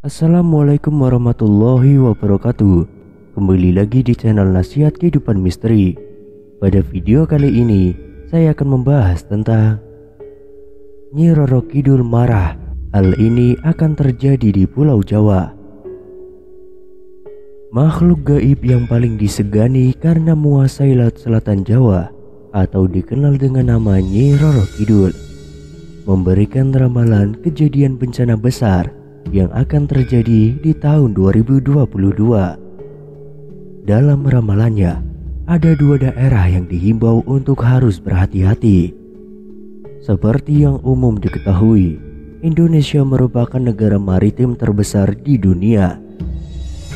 Assalamualaikum warahmatullahi wabarakatuh. Kembali lagi di channel Nasihat Kehidupan Misteri. Pada video kali ini saya akan membahas tentang Nyi Roro Kidul marah. Hal ini akan terjadi di Pulau Jawa. Makhluk gaib yang paling disegani karena menguasai laut selatan Jawa atau dikenal dengan nama Nyi Roro Kidul memberikan ramalan kejadian bencana besar yang akan terjadi di tahun 2022. Dalam ramalannya, ada dua daerah yang dihimbau untuk harus berhati-hati. Seperti yang umum diketahui, Indonesia merupakan negara maritim terbesar di dunia.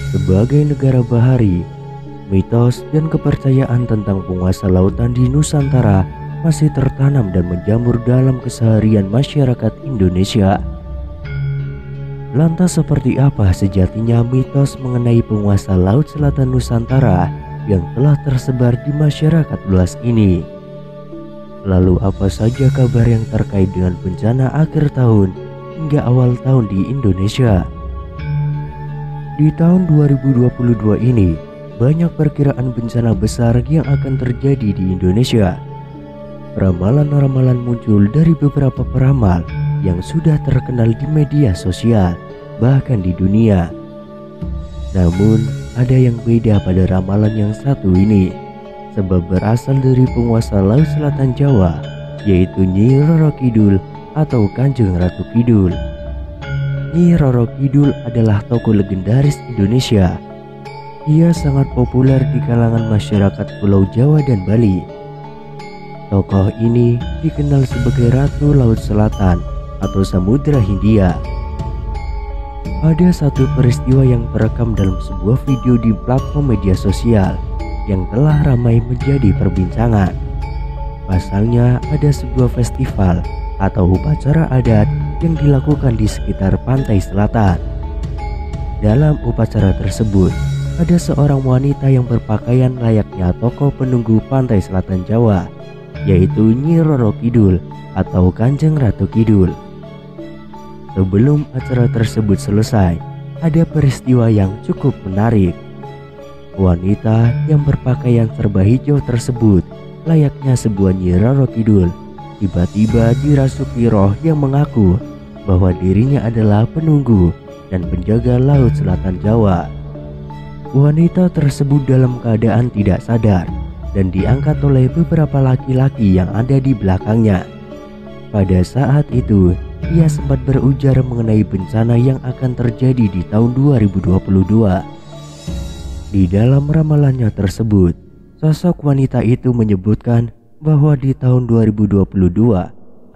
Sebagai negara bahari, mitos dan kepercayaan tentang penguasa lautan di Nusantara masih tertanam dan menjamur dalam keseharian masyarakat Indonesia. Lantas seperti apa sejatinya mitos mengenai penguasa laut selatan Nusantara yang telah tersebar di masyarakat luas ini? Lalu apa saja kabar yang terkait dengan bencana akhir tahun hingga awal tahun di Indonesia? Di tahun 2022 ini, banyak perkiraan bencana besar yang akan terjadi di Indonesia. Ramalan-ramalan muncul dari beberapa peramal yang sudah terkenal di media sosial, bahkan di dunia. Namun, ada yang beda pada ramalan yang satu ini, sebab berasal dari penguasa laut selatan Jawa, yaitu Nyi Roro Kidul atau Kanjeng Ratu Kidul. Nyi Roro Kidul adalah tokoh legendaris Indonesia. Ia sangat populer di kalangan masyarakat Pulau Jawa dan Bali. Tokoh ini dikenal sebagai Ratu Laut Selatan atau Samudra Hindia. Ada satu peristiwa yang terekam dalam sebuah video di platform media sosial yang telah ramai menjadi perbincangan. Pasalnya ada sebuah festival atau upacara adat yang dilakukan di sekitar pantai selatan. Dalam upacara tersebut, ada seorang wanita yang berpakaian layaknya tokoh penunggu pantai selatan Jawa, yaitu Nyi Roro Kidul atau Kanjeng Ratu Kidul. Sebelum acara tersebut selesai, ada peristiwa yang cukup menarik. Wanita yang berpakaian serba hijau tersebut, layaknya sebuah Nyi Roro Kidul, tiba-tiba dirasuki roh yang mengaku bahwa dirinya adalah penunggu dan penjaga laut selatan Jawa. Wanita tersebut dalam keadaan tidak sadar dan diangkat oleh beberapa laki-laki yang ada di belakangnya. Pada saat itu, ia sempat berujar mengenai bencana yang akan terjadi di tahun 2022. Di dalam ramalannya tersebut, sosok wanita itu menyebutkan bahwa di tahun 2022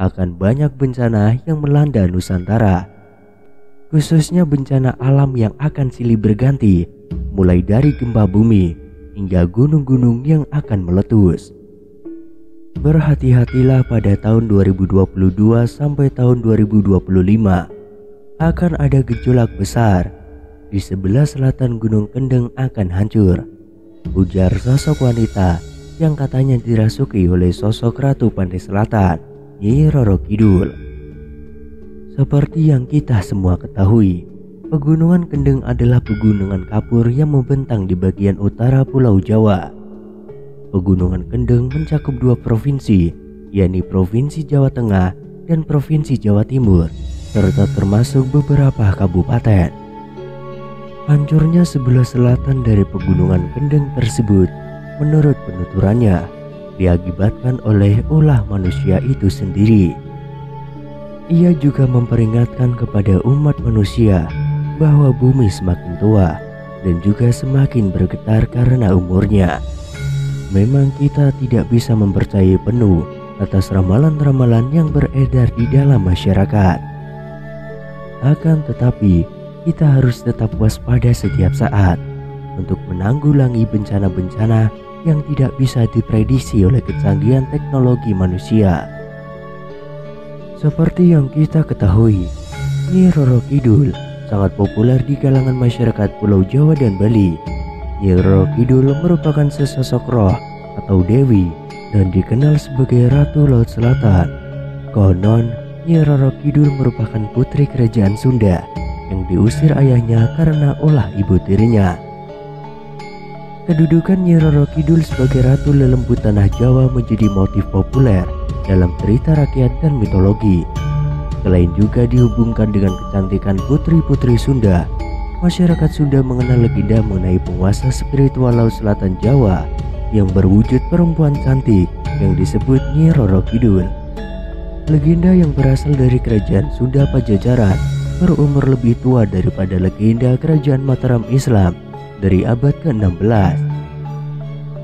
akan banyak bencana yang melanda Nusantara, khususnya bencana alam yang akan silih berganti, mulai dari gempa bumi hingga gunung-gunung yang akan meletus. Berhati-hatilah pada tahun 2022 sampai tahun 2025. Akan ada gejolak besar. Di sebelah selatan Gunung Kendeng akan hancur, ujar sosok wanita yang katanya dirasuki oleh sosok Ratu Pantai Selatan, Nyi Roro Kidul. Seperti yang kita semua ketahui, Pegunungan Kendeng adalah pegunungan kapur yang membentang di bagian utara Pulau Jawa. Pegunungan Kendeng mencakup dua provinsi, yakni Provinsi Jawa Tengah dan Provinsi Jawa Timur, serta termasuk beberapa kabupaten. Hancurnya sebelah selatan dari Pegunungan Kendeng tersebut, menurut penuturannya, diakibatkan oleh ulah manusia itu sendiri. Ia juga memperingatkan kepada umat manusia bahwa bumi semakin tua dan juga semakin bergetar karena umurnya. Memang kita tidak bisa mempercayai penuh atas ramalan-ramalan yang beredar di dalam masyarakat. Akan tetapi, kita harus tetap waspada setiap saat untuk menanggulangi bencana-bencana yang tidak bisa diprediksi oleh kecanggihan teknologi manusia. Seperti yang kita ketahui, Nyi Roro Kidul sangat populer di kalangan masyarakat Pulau Jawa dan Bali. Nyi Roro Kidul merupakan sesosok roh atau dewi dan dikenal sebagai Ratu Laut Selatan. Konon, Nyi Roro Kidul merupakan putri kerajaan Sunda yang diusir ayahnya karena ulah ibu tirinya. Kedudukan Nyi Roro Kidul sebagai Ratu Lelembut Tanah Jawa menjadi motif populer dalam cerita rakyat dan mitologi. Selain juga dihubungkan dengan kecantikan putri-putri Sunda, masyarakat Sunda mengenal legenda mengenai penguasa spiritual Laut Selatan Jawa yang berwujud perempuan cantik yang disebut Nyi Roro Kidul. Legenda yang berasal dari kerajaan Sunda Pajajaran berumur lebih tua daripada legenda kerajaan Mataram Islam dari abad ke-16.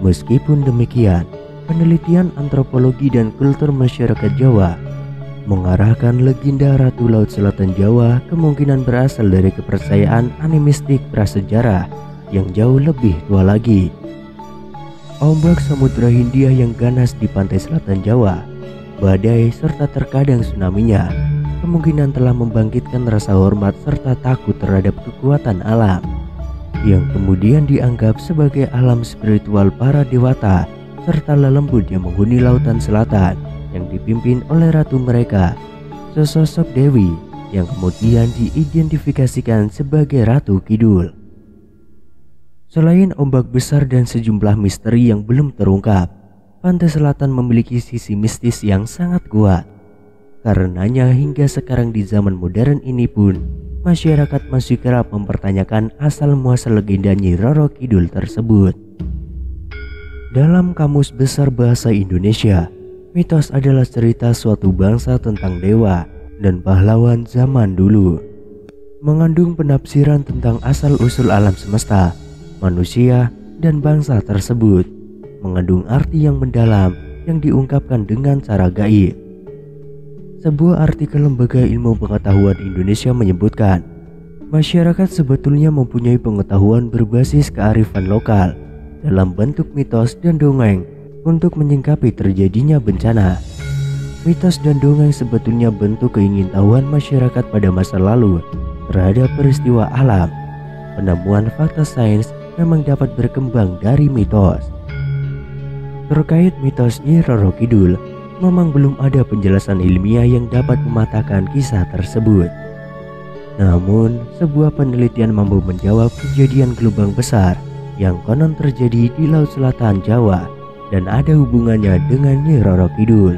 Meskipun demikian, penelitian antropologi dan kultur masyarakat Jawa mengarahkan legenda Ratu Laut Selatan Jawa kemungkinan berasal dari kepercayaan animistik prasejarah yang jauh lebih tua lagi. Ombak Samudra Hindia yang ganas di pantai selatan Jawa, badai serta terkadang tsunami-nya kemungkinan telah membangkitkan rasa hormat serta takut terhadap kekuatan alam yang kemudian dianggap sebagai alam spiritual para dewata serta lelembut yang menghuni lautan selatan yang dipimpin oleh ratu mereka, sesosok Dewi yang kemudian diidentifikasikan sebagai Ratu Kidul. Selain ombak besar dan sejumlah misteri yang belum terungkap, pantai selatan memiliki sisi mistis yang sangat kuat. Karenanya hingga sekarang di zaman modern ini pun masyarakat masih kerap mempertanyakan asal muasal legenda Nyi Roro Kidul tersebut. Dalam Kamus Besar Bahasa Indonesia, mitos adalah cerita suatu bangsa tentang dewa dan pahlawan zaman dulu. Mengandung penafsiran tentang asal-usul alam semesta, manusia, dan bangsa tersebut. Mengandung arti yang mendalam yang diungkapkan dengan cara gaib. Sebuah artikel Lembaga Ilmu Pengetahuan Indonesia menyebutkan, masyarakat sebetulnya mempunyai pengetahuan berbasis kearifan lokal dalam bentuk mitos dan dongeng untuk menyingkapi terjadinya bencana. Mitos dan dongeng sebetulnya bentuk keingintahuan masyarakat pada masa lalu terhadap peristiwa alam. Penemuan fakta sains memang dapat berkembang dari mitos. Terkait mitos Nyi Roro Kidul, memang belum ada penjelasan ilmiah yang dapat mematahkan kisah tersebut. Namun, sebuah penelitian mampu menjawab kejadian gelombang besar yang konon terjadi di Laut Selatan Jawa dan ada hubungannya dengan Nyi Roro Kidul.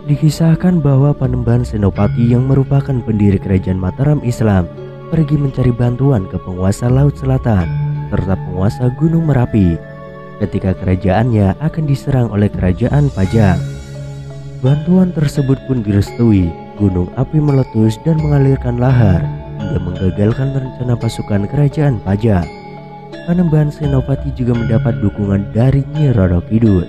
Dikisahkan bahwa Panembahan Senopati yang merupakan pendiri kerajaan Mataram Islam pergi mencari bantuan ke penguasa Laut Selatan serta penguasa Gunung Merapi ketika kerajaannya akan diserang oleh kerajaan Pajang. Bantuan tersebut pun direstui. Gunung api meletus dan mengalirkan lahar hingga menggagalkan rencana pasukan kerajaan Pajang. Panembahan Senopati juga mendapat dukungan dari Nyi Roro Kidul.